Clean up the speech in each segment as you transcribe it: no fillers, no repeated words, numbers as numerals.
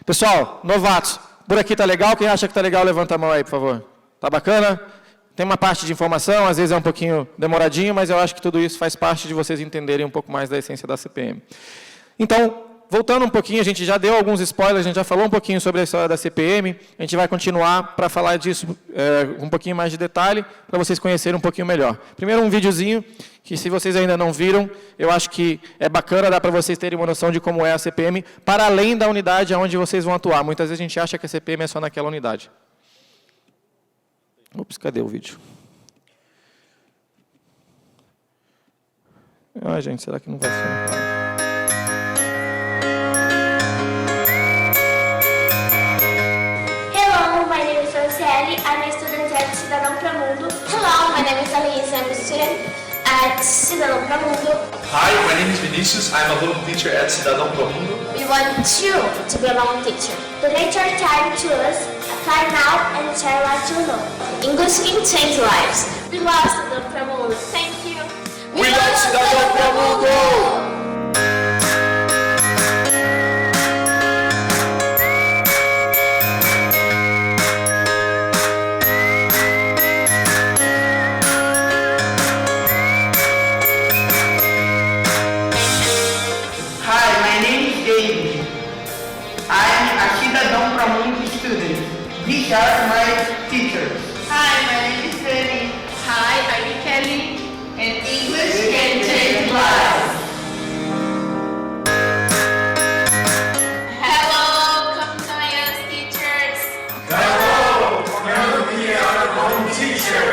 Pessoal, novatos, por aqui tá legal? Quem acha que tá legal, levanta a mão aí, por favor. Tá bacana? Tem uma parte de informação, às vezes é um pouquinho demoradinho, mas eu acho que tudo isso faz parte de vocês entenderem um pouco mais da essência da CPM. Então, voltando um pouquinho, a gente já deu alguns spoilers, a gente já falou um pouquinho sobre a história da CPM, a gente vai continuar para falar disso com um pouquinho mais de detalhe, para vocês conhecerem um pouquinho melhor. Primeiro um videozinho, que se vocês ainda não viram, eu acho que é bacana, dá para vocês terem uma noção de como é a CPM, para além da unidade onde vocês vão atuar. Muitas vezes a gente acha que a CPM é só naquela unidade. Ops, cadê o vídeo? Ah, gente, será que não vai ser? I'm a student at Cidadão Pro Mundo. Hello, my name is Alice. I'm a student at Cidadão Pro Mundo. Hi, my name is Vinicius. I'm a loan teacher at Cidadão Pro Mundo. We want you to be a loan teacher. Donate your time to us, apply now and share what you know. English can change lives. We love Cidadão Pro Mundo. Thank you. We love Cidadão Pro Mundo! These are my teachers. Hi, my name is Penny. Hi, I'm Kelly. And English can change lives. Hello, come join us, teachers. Hello, come be our own teacher.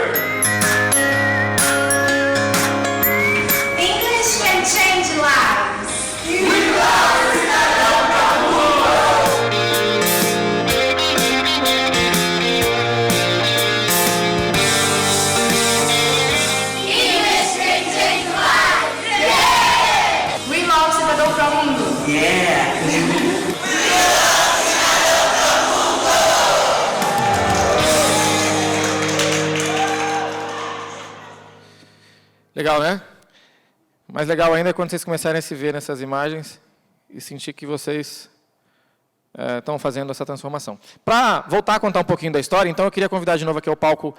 English can change lives. We love Cidadão Pro Mundo! English can change lives. Yeah! We love Cidadão Pro Mundo. Yeah! Legal, né? Mais legal ainda é quando vocês começarem a se ver nessas imagens e sentir que vocês estão fazendo essa transformação. Para voltar a contar um pouquinho da história, então eu queria convidar de novo aqui ao palco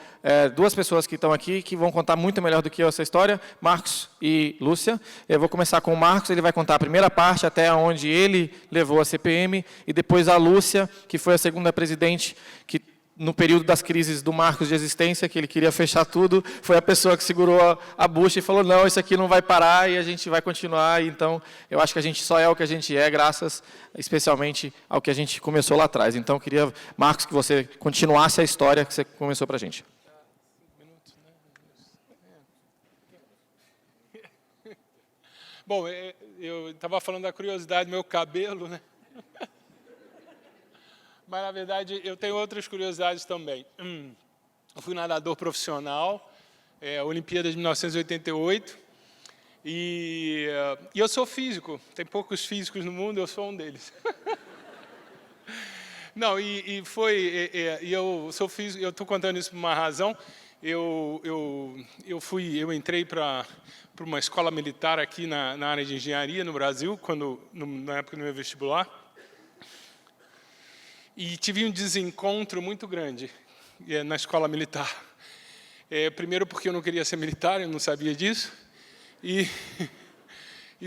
duas pessoas que estão aqui, que vão contar muito melhor do que eu essa história, Marcos e Lúcia. Eu vou começar com o Marcos, ele vai contar a primeira parte, até onde ele levou a CPM, e depois a Lúcia, que foi a segunda presidente, que no período das crises do Marcos de existência, que ele queria fechar tudo, foi a pessoa que segurou a bucha e falou, não, isso aqui não vai parar e a gente vai continuar. Então, eu acho que a gente só é o que a gente é, graças especialmente ao que a gente começou lá atrás. Então, eu queria, Marcos, que você continuasse a história que você começou para a gente. Bom, eu estava falando da curiosidade do meu cabelo, né? Mas, na verdade, eu tenho outras curiosidades também. Eu fui nadador profissional, Olimpíadas de 1988, e eu sou físico. Tem poucos físicos no mundo, eu sou um deles. Não, eu sou físico, eu estou contando isso por uma razão. Eu entrei para uma escola militar aqui na área de engenharia no Brasil, na época do meu vestibular. E tive um desencontro muito grande na escola militar. Primeiro porque eu não queria ser militar, eu não sabia disso. E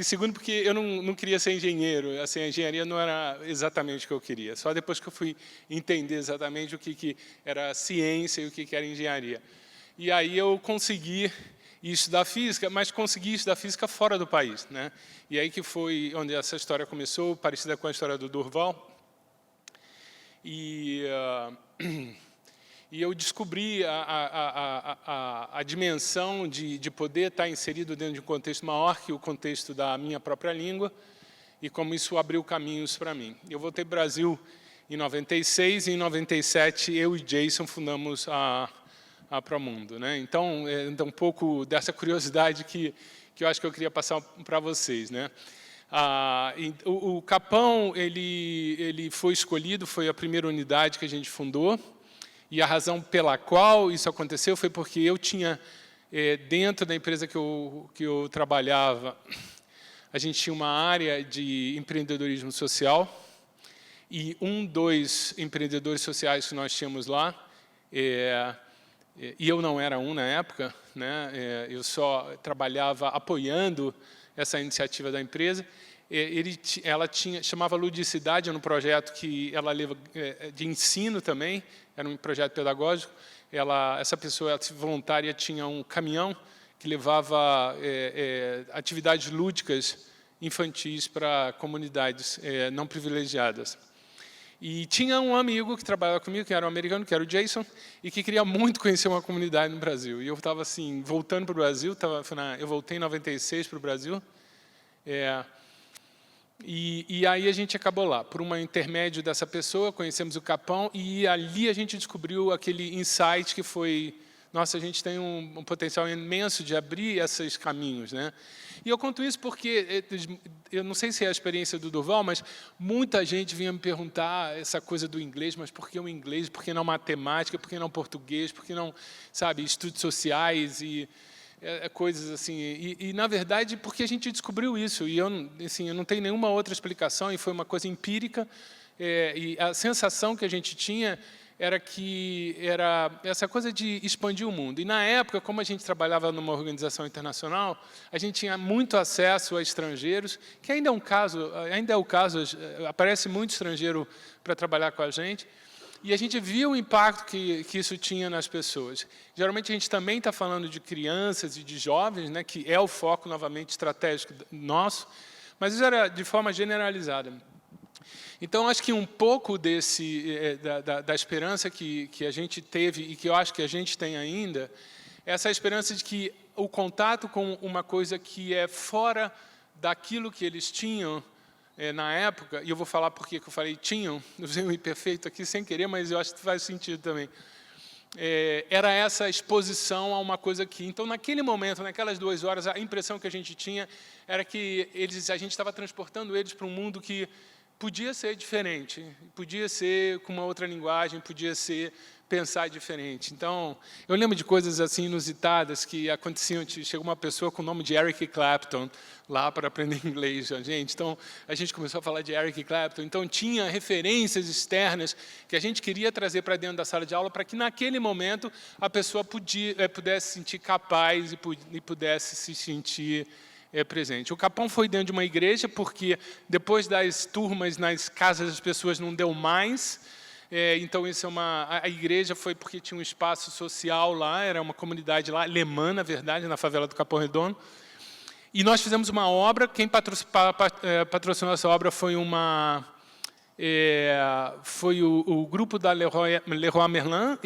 segundo porque eu não queria ser engenheiro. Assim, a engenharia não era exatamente o que eu queria. Só depois que eu fui entender exatamente o que era ciência e o que era engenharia. E aí eu consegui estudar física, mas consegui estudar física fora do país, né? E aí que foi onde essa história começou, parecida com a história do Durval. E eu descobri a dimensão de poder estar inserido dentro de um contexto maior que o contexto da minha própria língua e como isso abriu caminhos para mim. Eu voltei para o Brasil em 96 e em 97 eu e Jason fundamos a Promundo, né? Então, é um pouco dessa curiosidade que eu acho que eu queria passar para vocês, né? O Capão ele foi escolhido, foi a primeira unidade que a gente fundou, e a razão pela qual isso aconteceu foi porque eu tinha, dentro da empresa que eu trabalhava, a gente tinha uma área de empreendedorismo social, E dois empreendedores sociais que nós tínhamos lá, e eu não era na época, né? Eu só trabalhava apoiando essa iniciativa da empresa. Ela chamava Ludicidade, era um projeto que ela leva de ensino também, era um projeto pedagógico. Essa pessoa voluntária tinha um caminhão que levava atividades lúdicas infantis para comunidades não privilegiadas. E tinha um amigo que trabalhava comigo, que era um americano, que era o Jason, e que queria muito conhecer uma comunidade no Brasil. E eu estava assim, voltando para o Brasil, eu voltei em 96 para o Brasil, e aí a gente acabou lá. Por um intermédio dessa pessoa, conhecemos o Capão, e ali a gente descobriu aquele insight que foi, nossa, a gente tem um potencial imenso de abrir esses caminhos, né? E eu conto isso porque, eu não sei se é a experiência do Durval, mas muita gente vinha me perguntar essa coisa do inglês, mas por que o inglês, por que não matemática, por que não português, por que não, sabe, estudos sociais e coisas assim. E, na verdade, porque a gente descobriu isso, e eu não tenho nenhuma outra explicação, e foi uma coisa empírica, e a sensação que a gente tinha era que era essa coisa de expandir o mundo. E, na época, como a gente trabalhava numa organização internacional, a gente tinha muito acesso a estrangeiros, que ainda é o caso, aparece muito estrangeiro para trabalhar com a gente, e a gente viu o impacto que isso tinha nas pessoas. Geralmente, a gente também está falando de crianças e de jovens, né, que é o foco, novamente, estratégico nosso, mas isso era de forma generalizada. Então, acho que um pouco da esperança que a gente teve e que eu acho que a gente tem ainda, é essa esperança de que o contato com uma coisa que é fora daquilo que eles tinham na época, e eu vou falar por que eu falei tinham, eu usei um imperfeito aqui sem querer, mas eu acho que faz sentido também. Era essa exposição a uma coisa que... Então, naquele momento, naquelas 2 horas, a impressão que a gente tinha era que a gente estava transportando eles para um mundo que podia ser diferente, podia ser com uma outra linguagem, podia ser pensar diferente. Então, eu lembro de coisas assim inusitadas que aconteciam. Chegou uma pessoa com o nome de Eric Clapton lá para aprender inglês, gente. Então, a gente começou a falar de Eric Clapton. Então, tinha referências externas que a gente queria trazer para dentro da sala de aula para que, naquele momento, a pessoa pudesse se sentir capaz e pudesse se sentir presente. O Capão foi dentro de uma igreja, porque depois das turmas nas casas das pessoas não deu mais. Então, isso a igreja foi porque tinha um espaço social lá, era uma comunidade lá, alemã, na verdade, na favela do Capão Redondo. E nós fizemos uma obra, quem patrocinou essa obra foi o grupo da Leroy Merlin,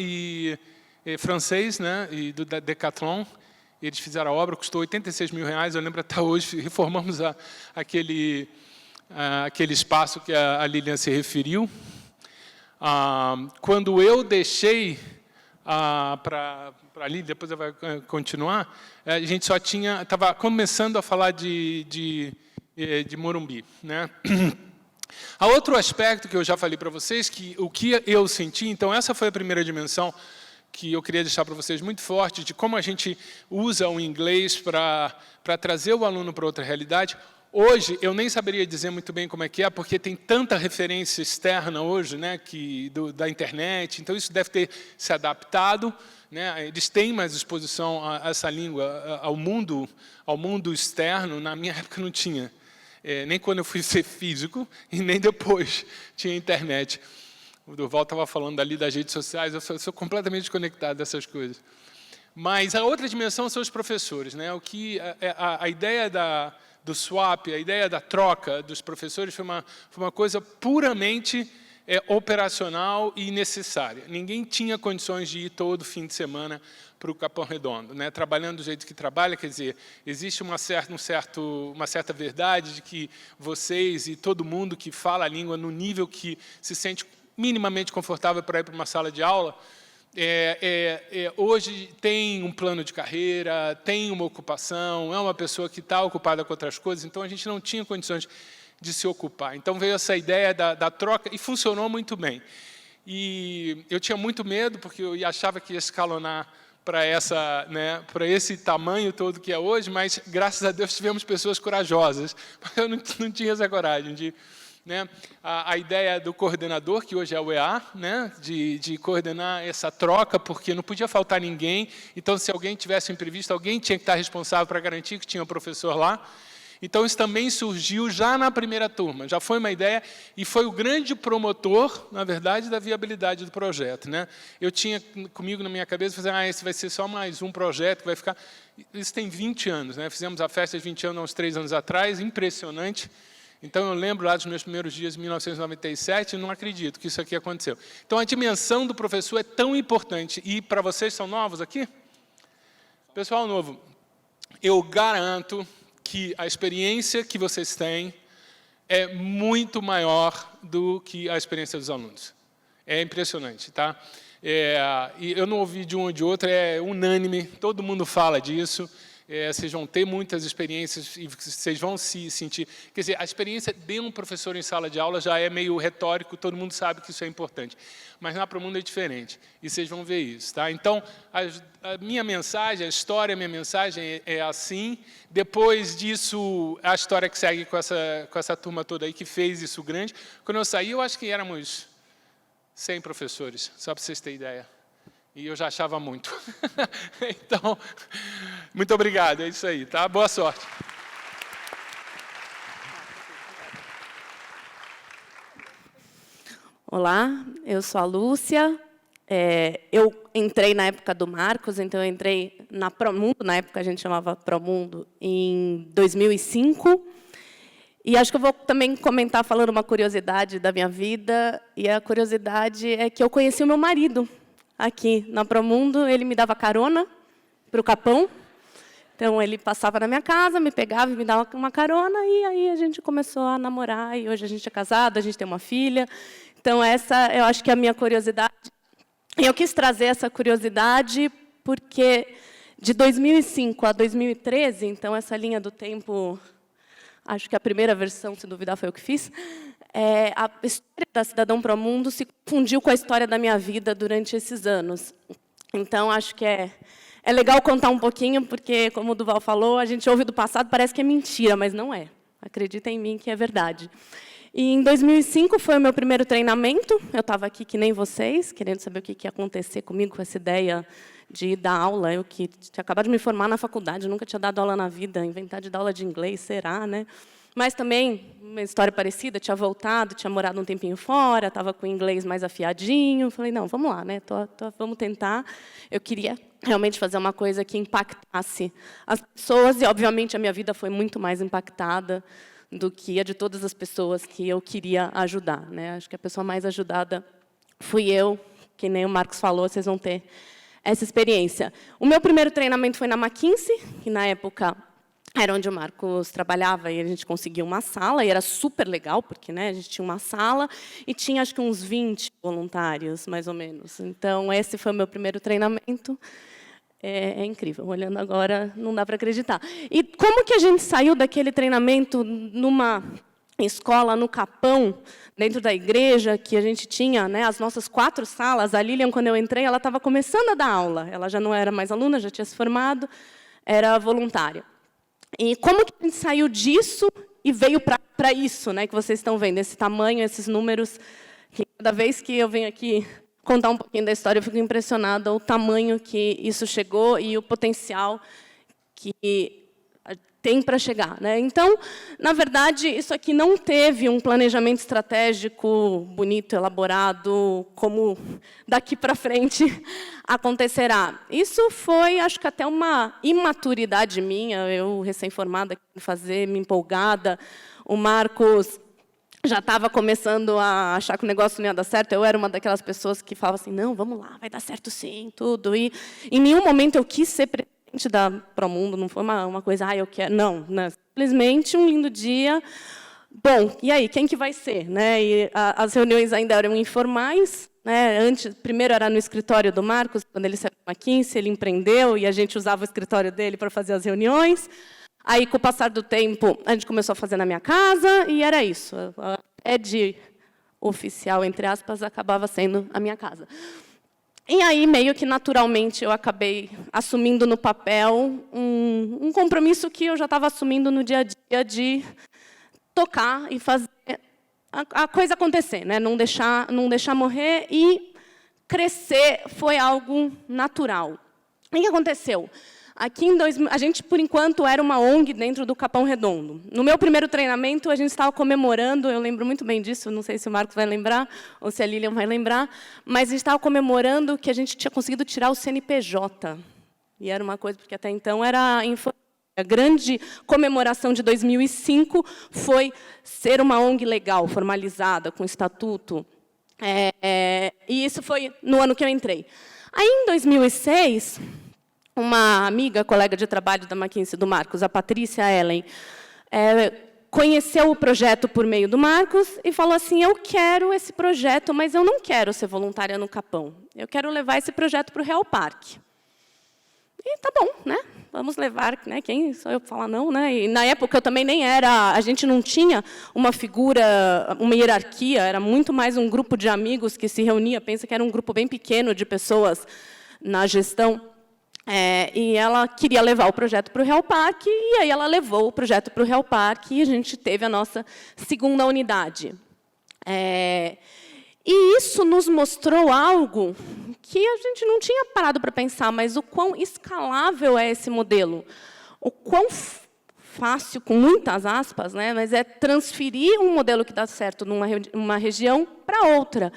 francês, né, e do Decathlon. Eles fizeram a obra, custou R$86 mil, eu lembro até hoje, reformamos aquele espaço que a Lilian se referiu. Quando eu deixei para ali, depois ela vai continuar, a gente só estava começando a falar de Morumbi, né? Há outro aspecto que eu já falei para vocês, que o que eu senti, então essa foi a primeira dimensão que eu queria deixar para vocês muito forte, de como a gente usa o inglês para trazer o aluno para outra realidade. Hoje, eu nem saberia dizer muito bem como é que é, porque tem tanta referência externa hoje, né, da internet, então isso deve ter se adaptado, né, eles têm mais exposição a essa língua, ao mundo externo. Na minha época não tinha, nem quando eu fui ser físico, e nem depois tinha internet. O Durval estava falando ali das redes sociais, eu sou completamente desconectado dessas coisas. Mas a outra dimensão são os professores, né? A ideia do swap, a ideia da troca dos professores foi uma coisa puramente operacional e necessária. Ninguém tinha condições de ir todo fim de semana para o Capão Redondo, né? Trabalhando do jeito que trabalha, quer dizer, existe uma certa verdade de que vocês e todo mundo que fala a língua no nível que se sente minimamente confortável para ir para uma sala de aula, hoje tem um plano de carreira, tem uma ocupação, é uma pessoa que está ocupada com outras coisas, então a gente não tinha condições de se ocupar. Então veio essa ideia da troca e funcionou muito bem. E eu tinha muito medo, porque eu achava que ia escalonar para esse tamanho todo que é hoje, mas, graças a Deus, tivemos pessoas corajosas. Eu não tinha essa coragem né? A ideia do coordenador, que hoje é o EA, né? de coordenar essa troca, porque não podia faltar ninguém. Então, se alguém tivesse um imprevisto, alguém tinha que estar responsável para garantir que tinha um professor lá. Então, isso também surgiu já na primeira turma, já foi uma ideia, e foi o grande promotor, na verdade, da viabilidade do projeto, né? Eu tinha comigo na minha cabeça, esse vai ser só mais um projeto que vai ficar... Isso tem 20 anos, né? Fizemos a festa de 20 anos há uns 3 anos atrás, impressionante. Então, eu lembro lá dos meus primeiros dias, em 1997, e não acredito que isso aqui aconteceu. Então, a dimensão do professor é tão importante. E, para vocês, são novos aqui? Pessoal novo, eu garanto que a experiência que vocês têm é muito maior do que a experiência dos alunos. É impressionante, tá? E eu não ouvi de um ou de outro, é unânime, todo mundo fala disso. Vocês vão ter muitas experiências e vocês vão se sentir... Quer dizer, a experiência de um professor em sala de aula já é meio retórico, todo mundo sabe que isso é importante. Mas na Promundo é diferente, e vocês vão ver isso. Tá? Então, a minha mensagem, a história, a minha mensagem é assim. Depois disso, a história que segue com essa turma toda aí, que fez isso grande. Quando eu saí, eu acho que éramos 100 professores, só para vocês terem ideia. E eu já achava muito. Então, muito obrigado, é isso aí, tá? Boa sorte. Olá, eu sou a Lúcia. Eu entrei na época do Marcos, então eu entrei na Promundo, na época a gente chamava Promundo, em 2005. E acho que eu vou também comentar falando uma curiosidade da minha vida, e a curiosidade é que eu conheci o meu marido aqui na Promundo. Ele me dava carona para o Capão. Então, ele passava na minha casa, me pegava e me dava uma carona, e aí a gente começou a namorar, e hoje a gente é casado, a gente tem uma filha. Então, essa eu acho que é a minha curiosidade. E eu quis trazer essa curiosidade porque, de 2005 a 2013, então, essa linha do tempo, acho que a primeira versão, se duvidar, foi eu que fiz, a história da Cidadão Promundo se fundiu com a história da minha vida durante esses anos. Então, acho que é legal contar um pouquinho, porque, como o Duval falou, a gente ouve do passado, parece que é mentira, mas não é. Acredita em mim que é verdade. E, em 2005, foi o meu primeiro treinamento. Eu estava aqui, que nem vocês, querendo saber o que ia acontecer comigo, com essa ideia de ir dar aula. Eu que tinha acabado de me formar na faculdade, nunca tinha dado aula na vida, inventar de dar aula de inglês, será, né? Mas também, uma história parecida, tinha voltado, tinha morado um tempinho fora, estava com o inglês mais afiadinho. Falei, não, vamos lá, né? Vamos tentar. Eu queria realmente fazer uma coisa que impactasse as pessoas, e, obviamente, a minha vida foi muito mais impactada do que a de todas as pessoas que eu queria ajudar, né? Acho que a pessoa mais ajudada fui eu, que nem o Marcos falou, vocês vão ter essa experiência. O meu primeiro treinamento foi na McKinsey, que, na época, era onde o Marcos trabalhava, e a gente conseguiu uma sala, e era super legal, porque, né, a gente tinha uma sala e tinha, acho que, uns 20 voluntários, mais ou menos. Então, esse foi o meu primeiro treinamento. É incrível. Olhando agora, não dá para acreditar. E como que a gente saiu daquele treinamento numa escola no Capão, dentro da igreja, que a gente tinha, né, as nossas 4 salas? A Lilian, quando eu entrei, ela estava começando a dar aula. Ela já não era mais aluna, já tinha se formado, era voluntária. E como que a gente saiu disso e veio para isso, né, que vocês estão vendo, esse tamanho, esses números, que cada vez que eu venho aqui contar um pouquinho da história, eu fico impressionada o tamanho que isso chegou e o potencial que tem para chegar, né? Então, na verdade, isso aqui não teve um planejamento estratégico bonito, elaborado, como daqui para frente acontecerá. Isso foi, acho que até uma imaturidade minha, eu recém-formada, me empolgada, o Marcos já estava começando a achar que o negócio não ia dar certo. Eu era uma daquelas pessoas que falava assim, não, vamos lá, vai dar certo sim, tudo. E em nenhum momento eu quis ser presidente da Promundo, não foi uma coisa, eu quero. Não, né? Simplesmente um lindo dia. Bom, e aí, quem que vai ser? Né? E as reuniões ainda eram informais. Né? Primeiro era no escritório do Marcos, quando ele saiu da McKinsey, ele empreendeu, e a gente usava o escritório dele para fazer as reuniões. Aí, com o passar do tempo, a gente começou a fazer na minha casa, e era isso. A sede oficial, entre aspas, acabava sendo a minha casa. E aí, meio que naturalmente, eu acabei assumindo no papel um compromisso que eu já estava assumindo no dia a dia de tocar e fazer a coisa acontecer, né? Não deixar morrer, e crescer foi algo natural. O que aconteceu? Aqui a gente, por enquanto, era uma ONG dentro do Capão Redondo. No meu primeiro treinamento, a gente estava comemorando, eu lembro muito bem disso, não sei se o Marcos vai lembrar, ou se a Lilian vai lembrar, mas a gente estava comemorando que a gente tinha conseguido tirar o CNPJ. E era uma coisa, porque até então era a grande comemoração de 2005 foi ser uma ONG legal, formalizada, com estatuto. E isso foi no ano que eu entrei. Aí, em 2006, uma amiga, colega de trabalho da McKinsey, do Marcos, a Patrícia Ellen, conheceu o projeto por meio do Marcos e falou assim, eu quero esse projeto, mas eu não quero ser voluntária no Capão. Eu quero levar esse projeto para o Real Parque. E tá bom, né? Vamos levar, né? Quem sou eu para falar não, né? E na época eu também nem era, a gente não tinha uma figura, uma hierarquia, era muito mais um grupo de amigos que se reunia, pensa que era um grupo bem pequeno de pessoas na gestão. E ela queria levar o projeto para o Real Parque, e aí ela levou o projeto para o Real Parque, e a gente teve a nossa segunda unidade. E isso nos mostrou algo que a gente não tinha parado para pensar, mas o quão escalável é esse modelo. O quão fácil, com muitas aspas, né, mas é transferir um modelo que dá certo numa região para outra.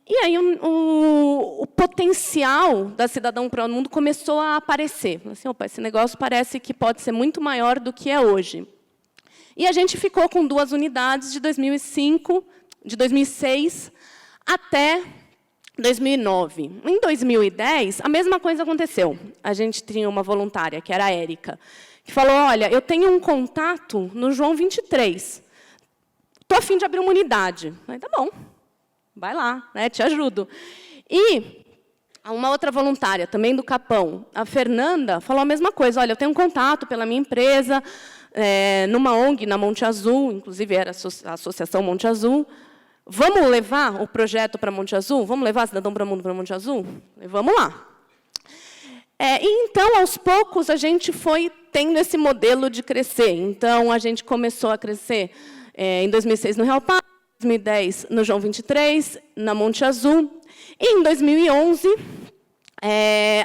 E aí o potencial da Cidadão para o Mundo começou a aparecer. Assim, opa, esse negócio parece que pode ser muito maior do que é hoje. E a gente ficou com 2 unidades de 2006 até 2009. Em 2010, a mesma coisa aconteceu. A gente tinha uma voluntária, que era a Érica, que falou, olha, eu tenho um contato no João 23. Estou a fim de abrir uma unidade. Eu falei, tá bom, vai lá, né, te ajudo. E uma outra voluntária, também do Capão, a Fernanda, falou a mesma coisa. Olha, eu tenho um contato pela minha empresa, numa ONG, na Monte Azul, inclusive era a Associação Monte Azul. Vamos levar o projeto para Monte Azul? Vamos levar a Cidadão para o Mundo para Monte Azul? Vamos lá. E, então, aos poucos, a gente foi tendo esse modelo de crescer. Então, a gente começou a crescer em 2006 no Real Parque, em 2010 no João 23, na Monte Azul. E, em 2011,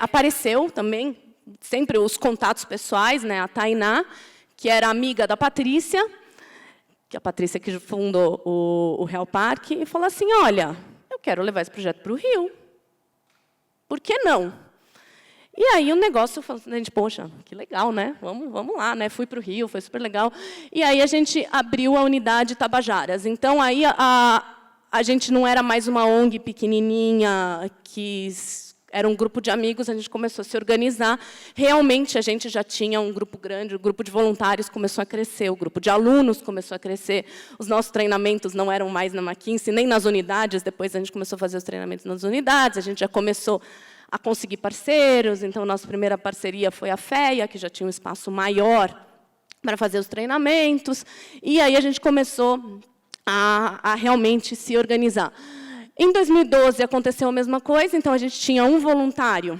apareceu também, sempre os contatos pessoais, né, a Tainá, que era amiga da Patrícia, que a Patrícia que fundou o Real Parque, e falou assim, olha, eu quero levar esse projeto para o Rio. Por que não? E aí o negócio, a gente, poxa, que legal, né? Vamos lá, né? Fui para o Rio, foi super legal. E aí a gente abriu a unidade Tabajaras. Então, aí a gente não era mais uma ONG pequenininha, que era um grupo de amigos, a gente começou a se organizar. Realmente, a gente já tinha um grupo grande, o grupo de voluntários começou a crescer, o grupo de alunos começou a crescer, os nossos treinamentos não eram mais na McKinsey, nem nas unidades, depois a gente começou a fazer os treinamentos nas unidades, a gente já começou a conseguir parceiros, então, a nossa primeira parceria foi a FEA, que já tinha um espaço maior para fazer os treinamentos, e aí a gente começou a realmente se organizar. Em 2012, aconteceu a mesma coisa, então a gente tinha um voluntário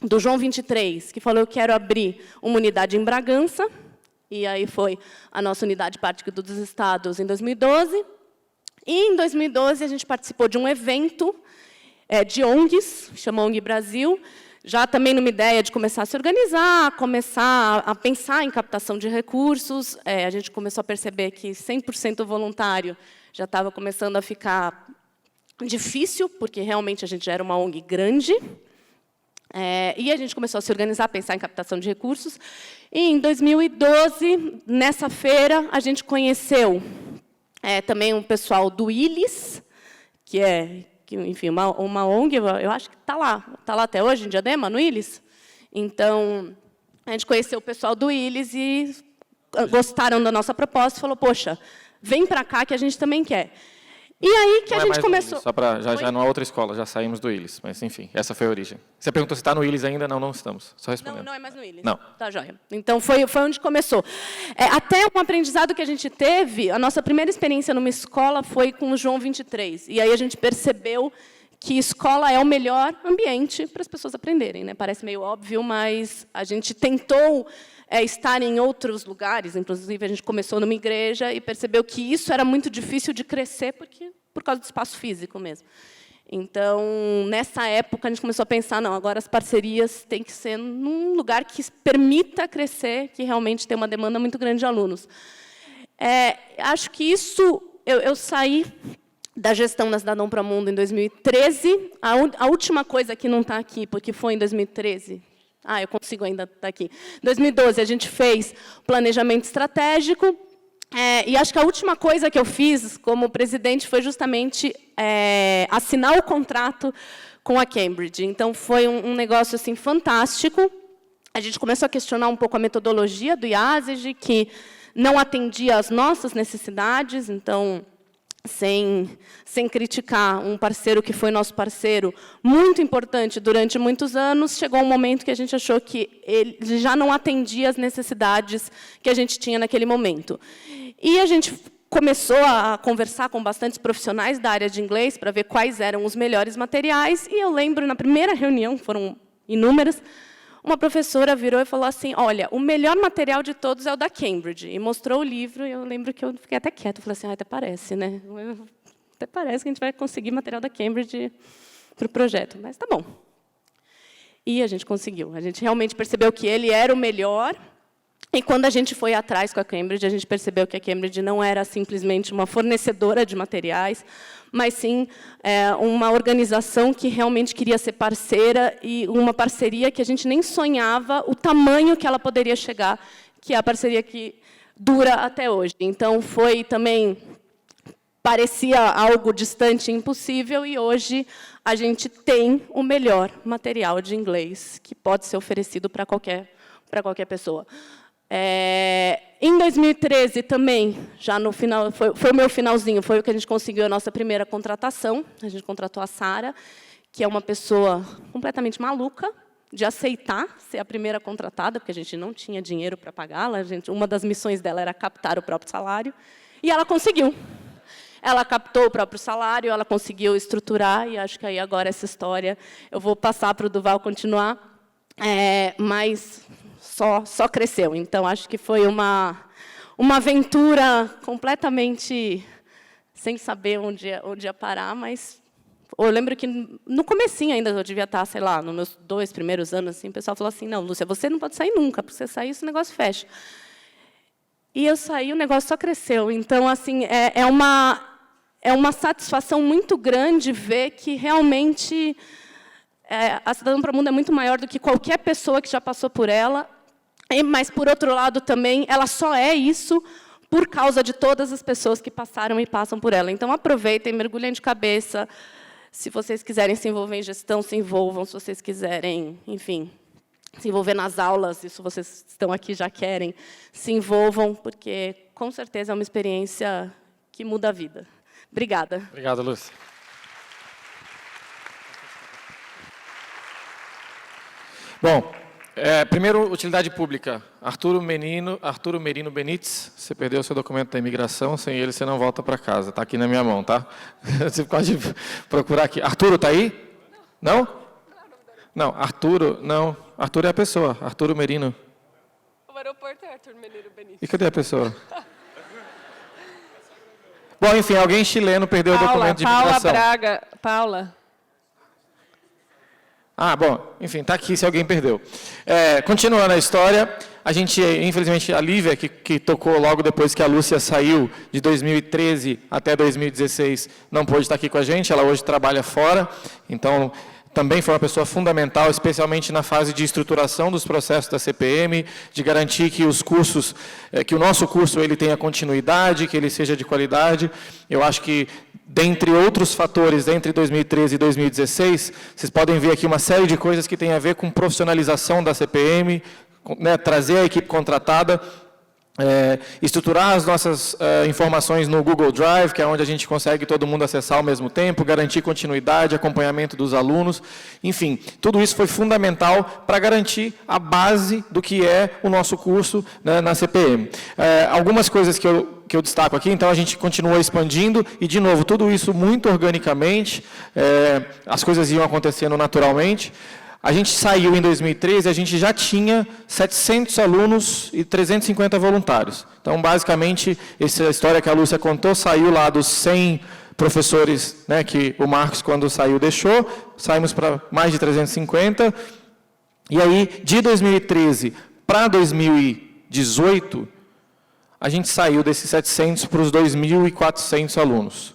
do João 23, que falou, eu quero abrir uma unidade em Bragança, e aí foi a nossa unidade Parque dos Estados em 2012. E em 2012, a gente participou de um evento de ONGs, chama ONG Brasil, já também numa ideia de começar a se organizar, começar a pensar em captação de recursos. A gente começou a perceber que 100% voluntário já estava começando a ficar difícil, porque realmente a gente já era uma ONG grande, e a gente começou a se organizar, pensar em captação de recursos. E em 2012, nessa feira, a gente conheceu também um pessoal do ILIS, que enfim, uma ONG, eu acho que está lá até hoje, em Diadema, no ILIS. Então, a gente conheceu o pessoal do ILIS e gostaram da nossa proposta e falou, poxa, vem para cá que a gente também quer. E aí que a gente começou... Só para já numa outra escola, já saímos do ILIS, mas, enfim, essa foi a origem. Você perguntou se está no ILIS ainda? Não, não estamos. Só respondendo. Não é mais no ILIS. Não. Tá, joia. Então, foi onde começou. Até um aprendizado que a gente teve, a nossa primeira experiência numa escola foi com o João 23. E aí a gente percebeu que escola é o melhor ambiente para as pessoas aprenderem, né? Parece meio óbvio, mas a gente tentou estar em outros lugares, inclusive a gente começou numa igreja e percebeu que isso era muito difícil de crescer por causa do espaço físico mesmo. Então, nessa época, a gente começou a pensar, não, agora as parcerias têm que ser num lugar que permita crescer, que realmente tem uma demanda muito grande de alunos. Acho que isso, eu saí da gestão da Cidadão para o Mundo em 2013. A última coisa que não está aqui, porque foi em 2013. Eu consigo ainda estar aqui. Em 2012, a gente fez planejamento estratégico. E acho que a última coisa que eu fiz como presidente foi justamente assinar o contrato com a Cambridge. Então, foi um negócio assim, fantástico. A gente começou a questionar um pouco a metodologia do IASEG, que não atendia às nossas necessidades. Então, sem criticar um parceiro que foi nosso parceiro muito importante durante muitos anos, chegou um momento que a gente achou que ele já não atendia às necessidades que a gente tinha naquele momento. E a gente começou a conversar com bastantes profissionais da área de inglês para ver quais eram os melhores materiais, e eu lembro, na primeira reunião, foram inúmeras, uma professora virou e falou assim, olha, o melhor material de todos é o da Cambridge. E mostrou o livro, e eu lembro que eu fiquei até quieta. Falei assim, até parece, né? Até parece que a gente vai conseguir material da Cambridge para o projeto. Mas tá bom. E a gente conseguiu. A gente realmente percebeu que ele era o melhor. E quando a gente foi atrás com a Cambridge, a gente percebeu que a Cambridge não era simplesmente uma fornecedora de materiais, mas sim uma organização que realmente queria ser parceira, e uma parceria que a gente nem sonhava o tamanho que ela poderia chegar, que é a parceria que dura até hoje. Então, foi também, parecia algo distante e impossível, e hoje a gente tem o melhor material de inglês que pode ser oferecido para qualquer pessoa. Em 2013, também, já no final, foi o meu finalzinho, foi o que a gente conseguiu a nossa primeira contratação. A gente contratou a Sara, que é uma pessoa completamente maluca de aceitar ser a primeira contratada, porque a gente não tinha dinheiro para pagá-la. Uma das missões dela era captar o próprio salário, e ela conseguiu. Ela captou o próprio salário, ela conseguiu estruturar, e acho que aí agora essa história eu vou passar para o Duval continuar, mas só cresceu. Então, acho que foi uma aventura completamente sem saber onde ia parar, mas eu lembro que no comecinho ainda, eu devia estar, sei lá, nos meus 2 primeiros anos, assim, o pessoal falou assim, não, Lúcia, você não pode sair nunca, porque você sair, esse negócio fecha. E eu saí, o negócio só cresceu. Então, assim, é uma satisfação muito grande ver que realmente a Cidadão para o Mundo é muito maior do que qualquer pessoa que já passou por ela, mas, por outro lado, também, ela só é isso por causa de todas as pessoas que passaram e passam por ela. Então, aproveitem, mergulhem de cabeça. Se vocês quiserem se envolver em gestão, se envolvam. Se vocês quiserem, enfim, se envolver nas aulas, isso vocês estão aqui já querem, se envolvam, porque, com certeza, é uma experiência que muda a vida. Obrigada. Obrigado, Lúcia. Bom, primeiro, utilidade pública. Arturo Merino Benites, você perdeu o seu documento da imigração, sem ele você não volta para casa. Está aqui na minha mão, tá? Você pode procurar aqui. Arturo está aí? Não? Não, Arturo, não. Arturo é a pessoa, Arturo Merino. O aeroporto é Arturo Merino Benites. E cadê a pessoa? Bom, enfim, alguém chileno perdeu o documento de imigração. Paula. Bom, enfim, está aqui se alguém perdeu. Continuando a história, a gente, infelizmente, a Lívia, que tocou logo depois que a Lúcia saiu, de 2013 até 2016, não pôde estar aqui com a gente, ela hoje trabalha fora, então também foi uma pessoa fundamental, especialmente na fase de estruturação dos processos da CPM, de garantir que os cursos, que o nosso curso ele tenha continuidade, que ele seja de qualidade. Eu acho que, dentre outros fatores, entre 2013 e 2016, vocês podem ver aqui uma série de coisas que têm a ver com profissionalização da CPM, né, trazer a equipe contratada. estruturar as nossas informações no Google Drive, que é onde a gente consegue todo mundo acessar ao mesmo tempo, garantir continuidade, acompanhamento dos alunos, enfim, tudo isso foi fundamental para garantir a base do que é o nosso curso, né, na CPM. Algumas coisas que eu destaco aqui, então a gente continua expandindo e, de novo, tudo isso muito organicamente, as coisas iam acontecendo naturalmente. A gente saiu em 2013, a gente já tinha 700 alunos e 350 voluntários. Então, basicamente, essa história que a Lúcia contou saiu lá dos 100 professores, né, que o Marcos, quando saiu, deixou. Saímos para mais de 350. E aí, de 2013 para 2018, a gente saiu desses 700 para os 2.400 alunos.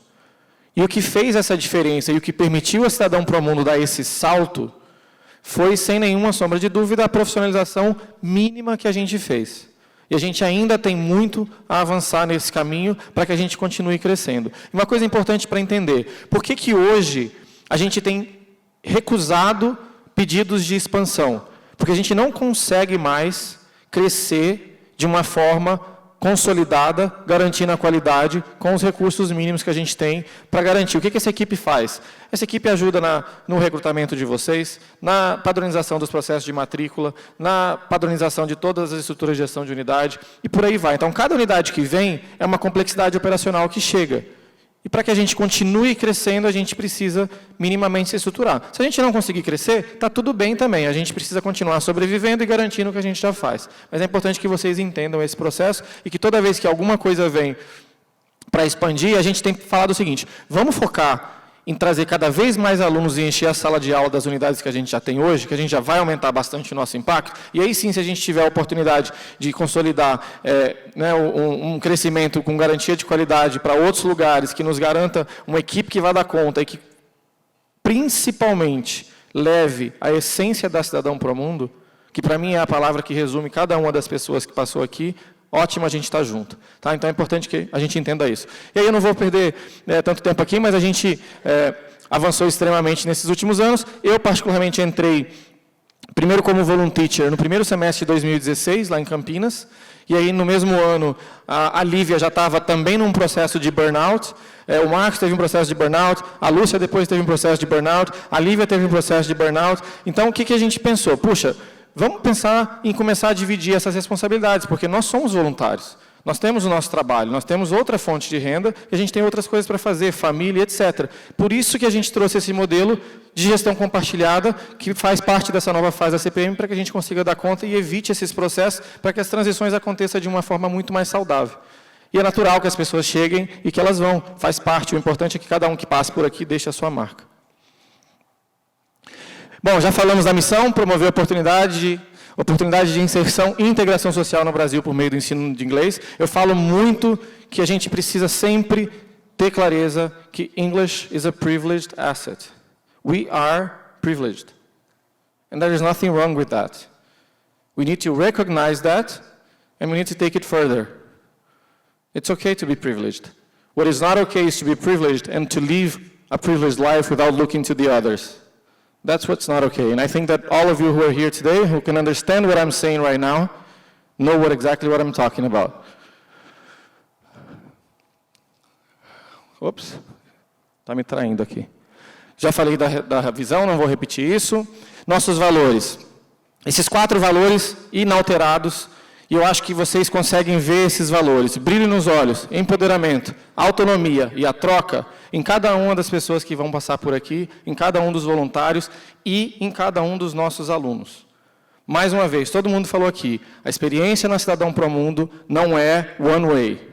E o que fez essa diferença e o que permitiu a Cidadão Promundo dar esse salto foi, sem nenhuma sombra de dúvida, a profissionalização mínima que a gente fez. E a gente ainda tem muito a avançar nesse caminho para que a gente continue crescendo. E uma coisa importante para entender, por que hoje a gente tem recusado pedidos de expansão? Porque a gente não consegue mais crescer de uma forma consolidada, garantindo a qualidade com os recursos mínimos que a gente tem para garantir. O que essa equipe faz? Essa equipe ajuda no recrutamento de vocês, na padronização dos processos de matrícula, na padronização de todas as estruturas de gestão de unidade, e por aí vai. Então, cada unidade que vem é uma complexidade operacional que chega. E para que a gente continue crescendo, a gente precisa minimamente se estruturar. Se a gente não conseguir crescer, está tudo bem também. A gente precisa continuar sobrevivendo e garantindo o que a gente já faz. Mas é importante que vocês entendam esse processo e que toda vez que alguma coisa vem para expandir, a gente tem que falar do seguinte: vamos focar em trazer cada vez mais alunos e encher a sala de aula das unidades que a gente já tem hoje, que a gente já vai aumentar bastante o nosso impacto, e aí sim, se a gente tiver a oportunidade de consolidar né, um crescimento com garantia de qualidade para outros lugares, que nos garanta uma equipe que vai dar conta e que, principalmente, leve a essência da Cidadão Promundo, que para mim é a palavra que resume cada uma das pessoas que passou aqui, ótimo a gente estar junto. Tá? Então é importante que a gente entenda isso. E aí eu não vou perder tanto tempo aqui, mas a gente avançou extremamente nesses últimos anos. Eu, particularmente, entrei primeiro como volunteer teacher no primeiro semestre de 2016, lá em Campinas. E aí, no mesmo ano, a Lívia já estava também num processo de burnout. O Marcos teve um processo de burnout. A Lúcia depois teve um processo de burnout. A Lívia teve um processo de burnout. Então, o que a gente pensou? Puxa, vamos pensar em começar a dividir essas responsabilidades, porque nós somos voluntários. Nós temos o nosso trabalho, nós temos outra fonte de renda, e a gente tem outras coisas para fazer, família, etc. Por isso que a gente trouxe esse modelo de gestão compartilhada, que faz parte dessa nova fase da CPM, para que a gente consiga dar conta e evite esses processos, para que as transições aconteçam de uma forma muito mais saudável. E é natural que as pessoas cheguem e que elas vão, faz parte. O importante é que cada um que passe por aqui deixe a sua marca. Bom, já falamos da missão, promover oportunidade de inserção e integração social no Brasil por meio do ensino de inglês. Eu falo muito que a gente precisa sempre ter clareza que English is a privileged asset. We are privileged. And there is nothing wrong with that. We need to recognize that, and we need to take it further. It's okay to be privileged. What is not okay is to be privileged and to live a privileged life without looking to the others. That's what's not okay. And I think that all of you who are here today, who can understand what I'm saying right now, know exactly what I'm talking about. Ops, está me traindo aqui. Já falei da visão, não vou repetir isso. Nossos valores. Esses 4 valores inalterados, e eu acho que vocês conseguem ver esses valores. Brilho nos olhos, empoderamento, autonomia e a troca em cada uma das pessoas que vão passar por aqui, em cada um dos voluntários e em cada um dos nossos alunos. Mais uma vez, todo mundo falou aqui, a experiência na Cidadão Promundo não é one way.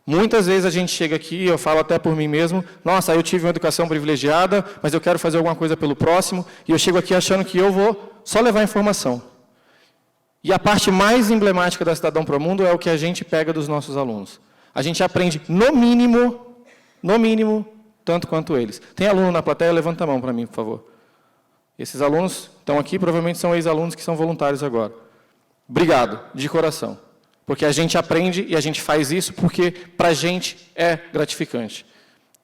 Muitas vezes a gente chega aqui, eu falo até por mim mesmo, nossa, eu tive uma educação privilegiada, mas eu quero fazer alguma coisa pelo próximo, e eu chego aqui achando que eu vou só levar informação. E a parte mais emblemática da Cidadão Promundo é o que a gente pega dos nossos alunos. A gente aprende, no mínimo, tanto quanto eles. Tem aluno na plateia? Levanta a mão para mim, por favor. Esses alunos estão aqui, provavelmente são ex-alunos que são voluntários agora. Obrigado, de coração. Porque a gente aprende e a gente faz isso porque, para a gente, é gratificante.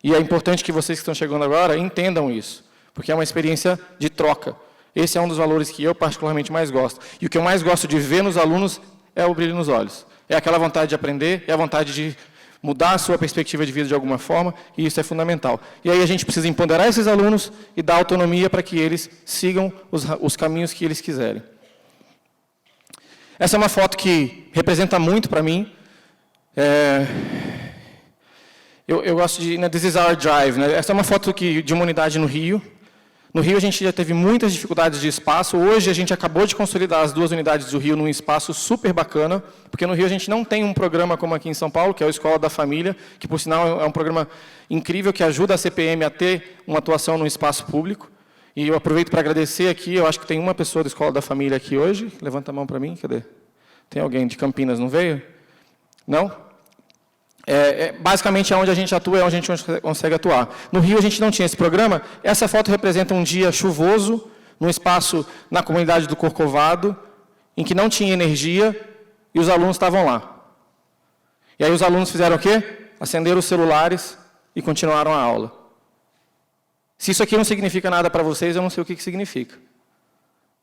E é importante que vocês que estão chegando agora entendam isso, porque é uma experiência de troca. Esse é um dos valores que eu particularmente mais gosto. E o que eu mais gosto de ver nos alunos é o brilho nos olhos. é aquela vontade de aprender, é a vontade de mudar a sua perspectiva de vida de alguma forma, e isso é fundamental. E aí a gente precisa empoderar esses alunos e dar autonomia para que eles sigam os caminhos que eles quiserem. Essa é uma foto que representa muito para mim. Eu gosto de... This is our drive. Né? Essa é uma foto de uma unidade no Rio. No Rio a gente já teve muitas dificuldades de espaço. Hoje a gente acabou de consolidar as 2 unidades do Rio num espaço super bacana, porque no Rio a gente não tem um programa como aqui em São Paulo, que é o Escola da Família, que por sinal é um programa incrível que ajuda a CPM a ter uma atuação no espaço público. E eu aproveito para agradecer aqui, eu acho que tem uma pessoa da Escola da Família aqui hoje. Levanta a mão para mim, cadê? Tem alguém de Campinas, não veio? Não? Basicamente, onde a gente atua é onde a gente consegue atuar. No Rio, a gente não tinha esse programa. Essa foto representa um dia chuvoso, num espaço na comunidade do Corcovado, em que não tinha energia, e os alunos estavam lá. E aí os alunos fizeram o quê? Acenderam os celulares e continuaram a aula. Se isso aqui não significa nada para vocês, eu não sei o que significa.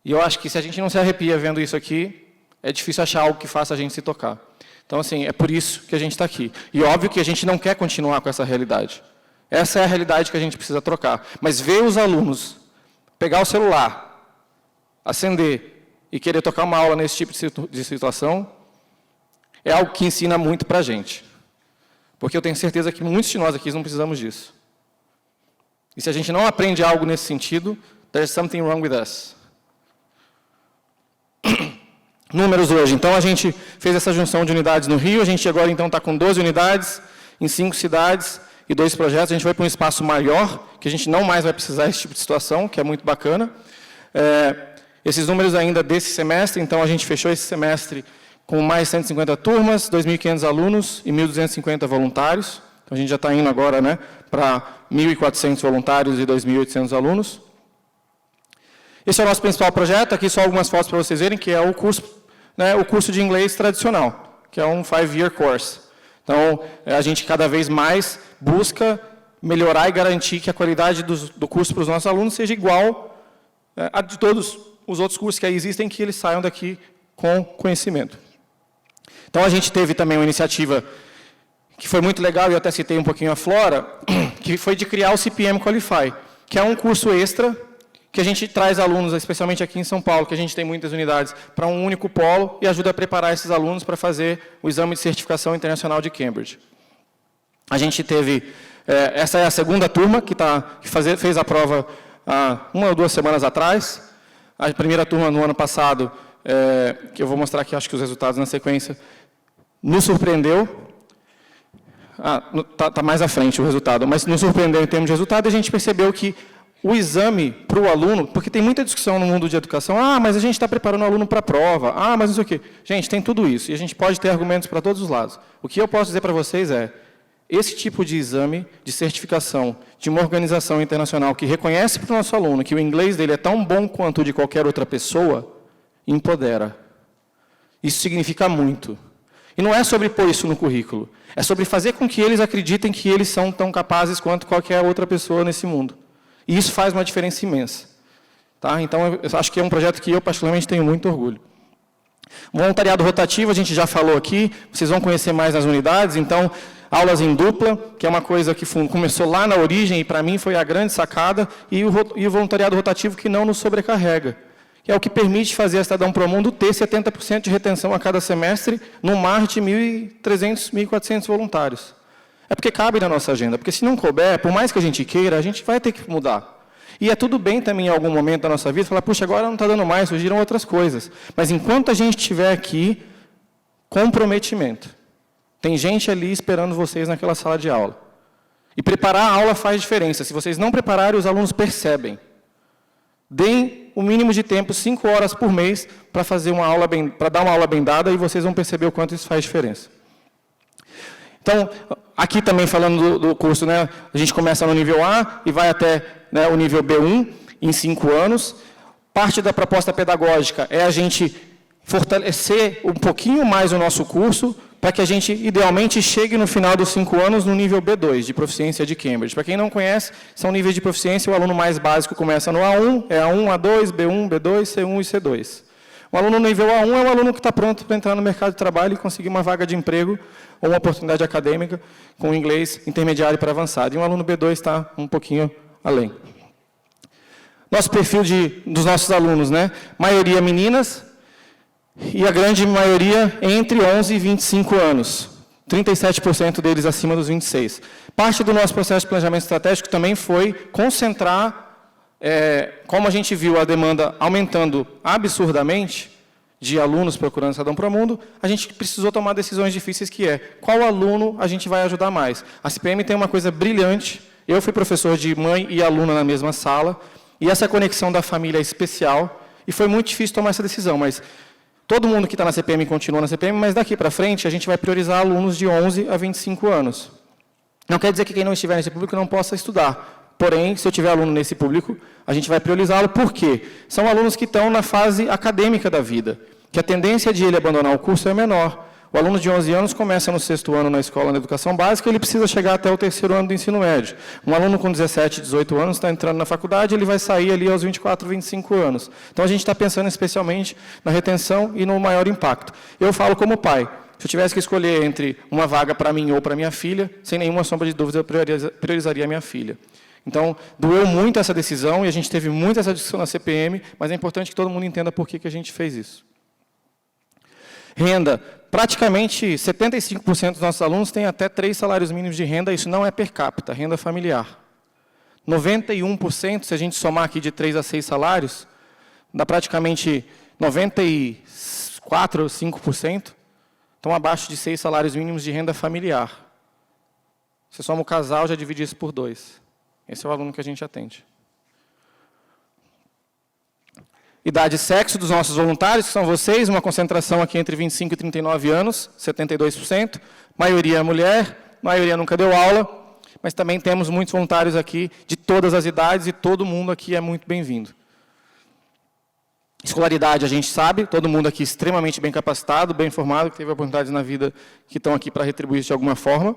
E eu acho que se a gente não se arrepia vendo isso aqui, é difícil achar algo que faça a gente se tocar. Então, assim, é por isso que a gente está aqui. E óbvio que a gente não quer continuar com essa realidade. Essa é a realidade que a gente precisa trocar. Mas ver os alunos pegar o celular, acender e querer tocar uma aula nesse tipo de situação, é algo que ensina muito para a gente. Porque eu tenho certeza que muitos de nós aqui não precisamos disso. E se a gente não aprende algo nesse sentido, there's something wrong with us. Números hoje. Então, a gente fez essa junção de unidades no Rio. A gente agora, então, está com 12 unidades em 5 cidades e 2 projetos. A gente vai para um espaço maior, que a gente não mais vai precisar desse tipo de situação, que é muito bacana. Esses números ainda desse semestre, então, a gente fechou esse semestre com mais 150 turmas, 2.500 alunos e 1.250 voluntários. Então, a gente já está indo agora, né, para 1.400 voluntários e 2.800 alunos. Esse é o nosso principal projeto. Aqui só algumas fotos para vocês verem, que é o curso de inglês tradicional, que é um 5-year course. Então, a gente cada vez mais busca melhorar e garantir que a qualidade do curso para os nossos alunos seja igual a de todos os outros cursos que aí existem, que eles saiam daqui com conhecimento. Então, a gente teve também uma iniciativa que foi muito legal, e eu até citei um pouquinho a Flora, que foi de criar o CPM Qualify, que é um curso extra que a gente traz alunos, especialmente aqui em São Paulo, que a gente tem muitas unidades, para um único polo e ajuda a preparar esses alunos para fazer o exame de certificação internacional de Cambridge. A gente teve, essa é a segunda turma que fez a prova há 1 ou 2 semanas atrás. A primeira turma no ano passado, que eu vou mostrar aqui, acho que os resultados na sequência, nos surpreendeu. Está mais à frente o resultado, mas nos surpreendeu em termos de resultado, e a gente percebeu que o exame para o aluno, porque tem muita discussão no mundo de educação, mas a gente está preparando o aluno para a prova, mas não sei o quê. Gente, tem tudo isso, e a gente pode ter argumentos para todos os lados. O que eu posso dizer para vocês é, esse tipo de exame de certificação de uma organização internacional que reconhece para o nosso aluno que o inglês dele é tão bom quanto o de qualquer outra pessoa, empodera. Isso significa muito. E não é sobre pôr isso no currículo, é sobre fazer com que eles acreditem que eles são tão capazes quanto qualquer outra pessoa nesse mundo. E isso faz uma diferença imensa. Tá? Então, eu acho que é um projeto que eu, particularmente, tenho muito orgulho. Voluntariado rotativo, a gente já falou aqui, vocês vão conhecer mais nas unidades. Então, aulas em dupla, que é uma coisa que começou lá na origem, e para mim foi a grande sacada, e o voluntariado rotativo que não nos sobrecarrega, que é o que permite fazer a Estadão Promundo ter 70% de retenção a cada semestre, num mar de 1.300, 1.400 voluntários. É porque cabe na nossa agenda, porque se não couber, por mais que a gente queira, a gente vai ter que mudar. E é tudo bem também em algum momento da nossa vida falar, puxa, agora não está dando mais, surgiram outras coisas. Mas enquanto a gente estiver aqui, comprometimento. Tem gente ali esperando vocês naquela sala de aula. E preparar a aula faz diferença. Se vocês não prepararem, os alunos percebem. Deem o mínimo de tempo, 5 horas por mês, para dar uma aula bem dada, e vocês vão perceber o quanto isso faz diferença. Então, aqui também falando do curso, né, a gente começa no nível A e vai até, né, o nível B1 em 5 anos. Parte da proposta pedagógica é a gente fortalecer um pouquinho mais o nosso curso para que a gente, idealmente, chegue no final dos 5 anos no nível B2, de proficiência de Cambridge. Para quem não conhece, são níveis de proficiência, o aluno mais básico começa no A1, é A1, A2, B1, B2, C1 e C2. O aluno nível A1 é o aluno que está pronto para entrar no mercado de trabalho e conseguir uma vaga de emprego ou uma oportunidade acadêmica com inglês intermediário para avançado. E o aluno B2 está um pouquinho além. Nosso perfil dos nossos alunos, né? Maioria meninas e a grande maioria entre 11 e 25 anos. 37% deles acima dos 26. Parte do nosso processo de planejamento estratégico também foi concentrar, como a gente viu a demanda aumentando absurdamente de alunos procurando Cidadão Promundo, a gente precisou tomar decisões difíceis, que é qual aluno a gente vai ajudar mais. A CPM tem uma coisa brilhante. Eu fui professor de mãe e aluna na mesma sala, e essa conexão da família é especial, e foi muito difícil tomar essa decisão, mas todo mundo que está na CPM continua na CPM, mas daqui para frente a gente vai priorizar alunos de 11 a 25 anos. Não quer dizer que quem não estiver nesse público não possa estudar. Porém, se eu tiver aluno nesse público, a gente vai priorizá-lo. Por quê? São alunos que estão na fase acadêmica da vida, que a tendência de ele abandonar o curso é menor. O aluno de 11 anos começa no 6º ano na escola, na educação básica, ele precisa chegar até o 3º ano do ensino médio. Um aluno com 17, 18 anos está entrando na faculdade, ele vai sair ali aos 24, 25 anos. Então, a gente está pensando especialmente na retenção e no maior impacto. Eu falo como pai, se eu tivesse que escolher entre uma vaga para mim ou para minha filha, sem nenhuma sombra de dúvida, eu priorizaria a minha filha. Então, doeu muito essa decisão e a gente teve muito essa discussão na CPM, mas é importante que todo mundo entenda por que a gente fez isso. Renda. Praticamente 75% dos nossos alunos têm até 3 salários mínimos de renda, isso não é per capita, renda familiar. 91%, se a gente somar aqui de 3 a 6 salários, dá praticamente 94 ou 5%, estão abaixo de 6 salários mínimos de renda familiar. Você soma o casal, já divide isso por 2. Esse é o aluno que a gente atende. Idade e sexo dos nossos voluntários, que são vocês, uma concentração aqui entre 25 e 39 anos, 72%. Maioria mulher, maioria nunca deu aula, mas também temos muitos voluntários aqui de todas as idades e todo mundo aqui é muito bem-vindo. Escolaridade, a gente sabe, todo mundo aqui extremamente bem capacitado, bem formado, que teve oportunidades na vida que estão aqui para retribuir isso de alguma forma.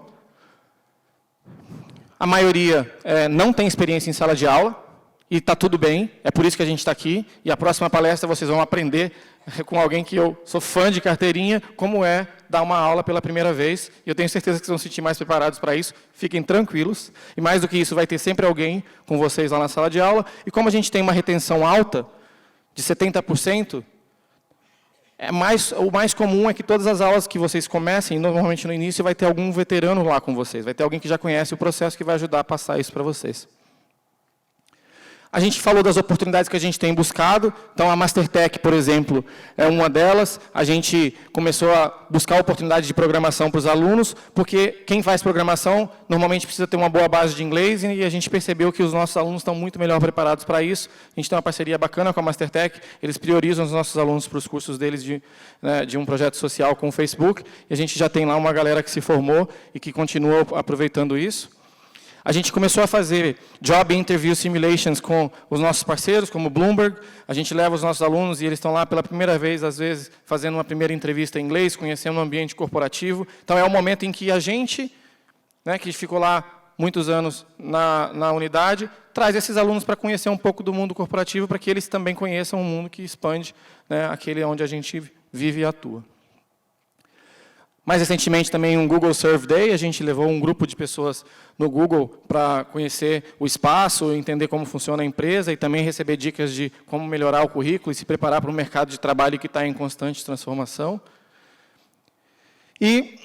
A maioria não tem experiência em sala de aula, e está tudo bem, é por isso que a gente está aqui, e a próxima palestra vocês vão aprender com alguém que eu sou fã de carteirinha, como é dar uma aula pela primeira vez, e eu tenho certeza que vocês vão se sentir mais preparados para isso, fiquem tranquilos, e mais do que isso, vai ter sempre alguém com vocês lá na sala de aula, e como a gente tem uma retenção alta, de 70%, o mais comum é que todas as aulas que vocês comecem, normalmente no início, vai ter algum veterano lá com vocês, vai ter alguém que já conhece o processo que vai ajudar a passar isso para vocês. A gente falou das oportunidades que a gente tem buscado, então a Mastertech, por exemplo, é uma delas. A gente começou a buscar oportunidades de programação para os alunos, porque quem faz programação normalmente precisa ter uma boa base de inglês, e a gente percebeu que os nossos alunos estão muito melhor preparados para isso. A gente tem uma parceria bacana com a Mastertech, eles priorizam os nossos alunos para os cursos deles de um projeto social com o Facebook, e a gente já tem lá uma galera que se formou e que continua aproveitando isso. A gente começou a fazer Job Interview Simulations com os nossos parceiros, como o Bloomberg. A gente leva os nossos alunos e eles estão lá pela primeira vez, às vezes, fazendo uma primeira entrevista em inglês, conhecendo o ambiente corporativo. Então, é o momento em que a gente, que ficou lá muitos anos na unidade, traz esses alunos para conhecer um pouco do mundo corporativo, para que eles também conheçam um mundo que expande aquele onde a gente vive e atua. Mais recentemente, também um Google Serve Day, a gente levou um grupo de pessoas no Google para conhecer o espaço, entender como funciona a empresa e também receber dicas de como melhorar o currículo e se preparar para um mercado de trabalho que está em constante transformação. E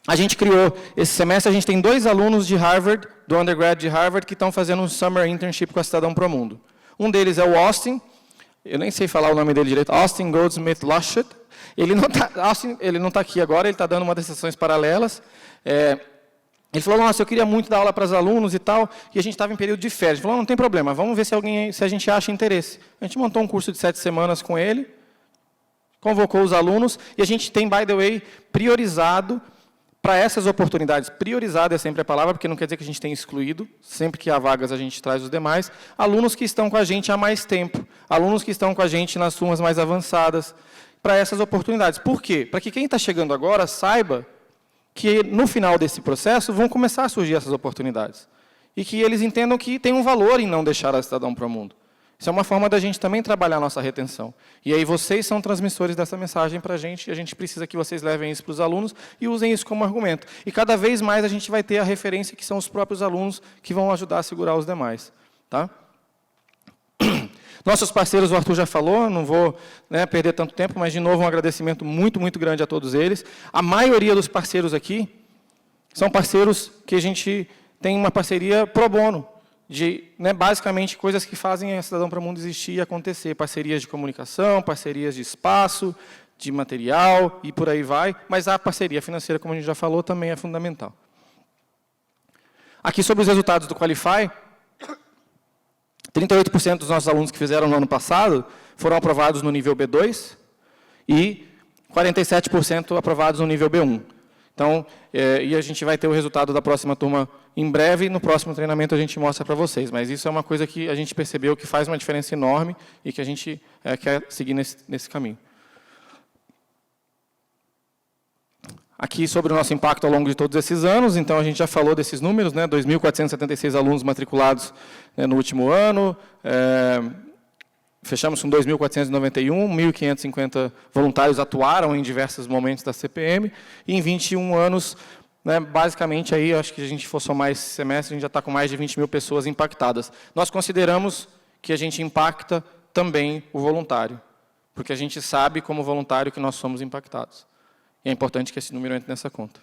a gente criou, esse semestre, a gente tem 2 alunos de Harvard, do undergrad de Harvard, que estão fazendo um Summer Internship com a Cidadão Promundo. Um deles é o Austin, eu nem sei falar o nome dele direito, Austin Goldsmith Lushet. Ele não está aqui agora, ele está dando uma das sessões paralelas. Ele falou, nossa, eu queria muito dar aula para os alunos e tal, e a gente estava em período de férias. Ele falou, não tem problema, vamos ver se a gente acha interesse. A gente montou um curso de 7 semanas com ele, convocou os alunos, e a gente tem, by the way, priorizado para essas oportunidades. Priorizado é sempre a palavra, porque não quer dizer que a gente tenha excluído, sempre que há vagas a gente traz os demais, alunos que estão com a gente há mais tempo, alunos que estão com a gente nas turmas mais avançadas, para essas oportunidades. Por quê? Para que quem está chegando agora saiba que, no final desse processo, vão começar a surgir essas oportunidades. E que eles entendam que tem um valor em não deixar a Cidadão Promundo. Isso é uma forma da gente também trabalhar a nossa retenção. E aí vocês são transmissores dessa mensagem para a gente, e a gente precisa que vocês levem isso para os alunos e usem isso como argumento. E cada vez mais a gente vai ter a referência que são os próprios alunos que vão ajudar a segurar os demais. Tá? Nossos parceiros, o Arthur já falou, não vou perder tanto tempo, mas, de novo, um agradecimento muito, muito grande a todos eles. A maioria dos parceiros aqui são parceiros que a gente tem uma parceria pro bono, de, basicamente, coisas que fazem a Cidadão para o Mundo existir e acontecer. Parcerias de comunicação, parcerias de espaço, de material e por aí vai. Mas a parceria financeira, como a gente já falou, também é fundamental. Aqui, sobre os resultados do Qualify, 38% dos nossos alunos que fizeram no ano passado foram aprovados no nível B2 e 47% aprovados no nível B1. Então, e a gente vai ter o resultado da próxima turma em breve, e no próximo treinamento a gente mostra para vocês. Mas isso é uma coisa que a gente percebeu que faz uma diferença enorme e que a gente quer seguir nesse caminho. Aqui sobre o nosso impacto ao longo de todos esses anos, então a gente já falou desses números, 2.476 alunos matriculados no último ano, fechamos com 2.491, 1.550 voluntários atuaram em diversos momentos da CPM, e em 21 anos, basicamente, aí, acho que a gente for somar esse semestre, a gente já está com mais de 20 mil pessoas impactadas. Nós consideramos que a gente impacta também o voluntário, porque a gente sabe, como voluntário, que nós somos impactados. E é importante que esse número entre nessa conta.